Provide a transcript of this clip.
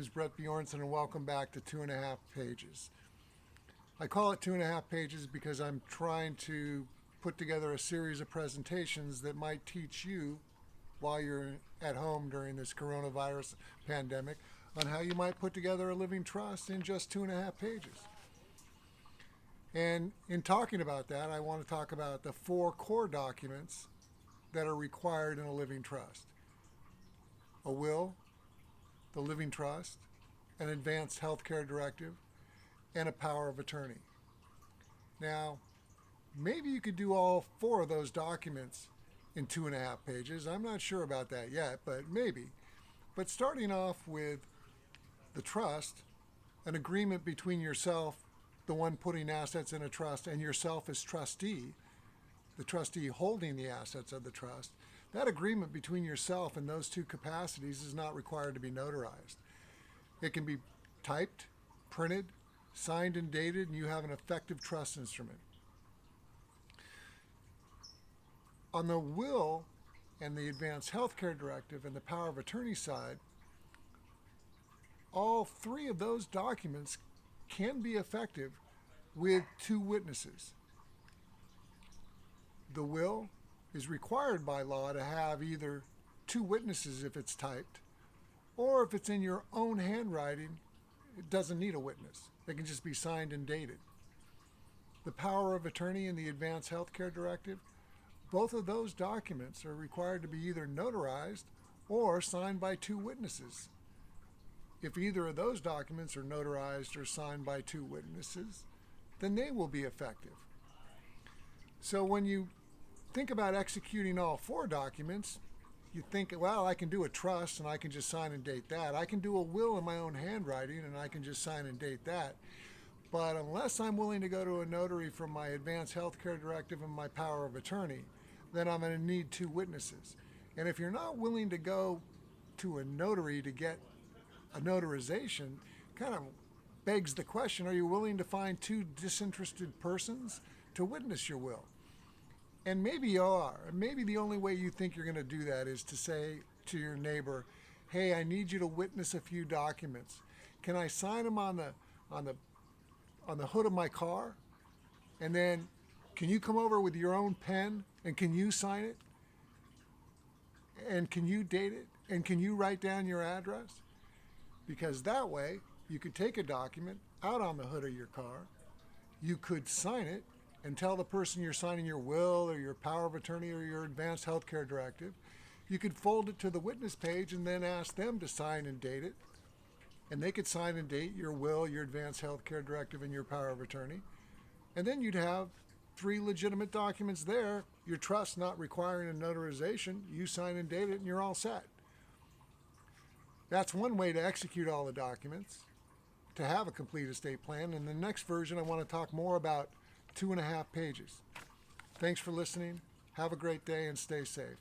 This is Brett Bjornson, and welcome back to 2.5 Pages. I call it 2.5 Pages because I'm trying to put together a series of presentations that might teach you while you're at home during this coronavirus pandemic on how you might put together a living trust in just 2.5 pages. And in talking about that, I want to talk about the 4 core documents that are required in a living trust: a will, the living trust, an advanced healthcare directive, and a power of attorney. Now, maybe you could do all 4 of those documents in 2.5 pages. I'm not sure about that yet, but maybe. But starting off with the trust, an agreement between yourself, the one putting assets in a trust, and yourself as trustee, the trustee holding the assets of the trust. That agreement between yourself and those 2 capacities is not required to be notarized. It can be typed, printed, signed and dated, and you have an effective trust instrument. On the will and the advanced healthcare directive and the power of attorney side, all 3 of those documents can be effective with 2 witnesses. The will is required by law to have either 2 witnesses if it's typed, or if it's in your own handwriting, it doesn't need a witness. It can just be signed and dated. The power of attorney and the advanced healthcare directive, both of those documents are required to be either notarized or signed by 2 witnesses. If either of those documents are notarized or signed by 2 witnesses, then they will be effective. So when you think about executing all 4 documents, you think, well, I can do a trust and I can just sign and date that. I can do a will in my own handwriting and I can just sign and date that. But unless I'm willing to go to a notary for my advanced healthcare directive and my power of attorney, then I'm going to need 2 witnesses. And if you're not willing to go to a notary to get a notarization, kind of begs the question, are you willing to find 2 disinterested persons to witness your will? And maybe you are. Maybe the only way you think you're going to do that is to say to your neighbor, hey, I need you to witness a few documents. Can I sign them on the hood of my car? And then can you come over with your own pen and can you sign it? And can you date it? And can you write down your address? Because that way you could take a document out on the hood of your car, you could sign it and tell the person you're signing your will or your power of attorney or your advanced healthcare directive. You could fold it to the witness page and then ask them to sign and date it. And they could sign and date your will, your advanced healthcare directive, and your power of attorney. And then you'd have 3 legitimate documents there, your trust not requiring a notarization, you sign and date it, and you're all set. That's one way to execute all the documents, to have a complete estate plan. In the next version, I want to talk more about 2.5 pages. Thanks for listening. Have a great day and stay safe.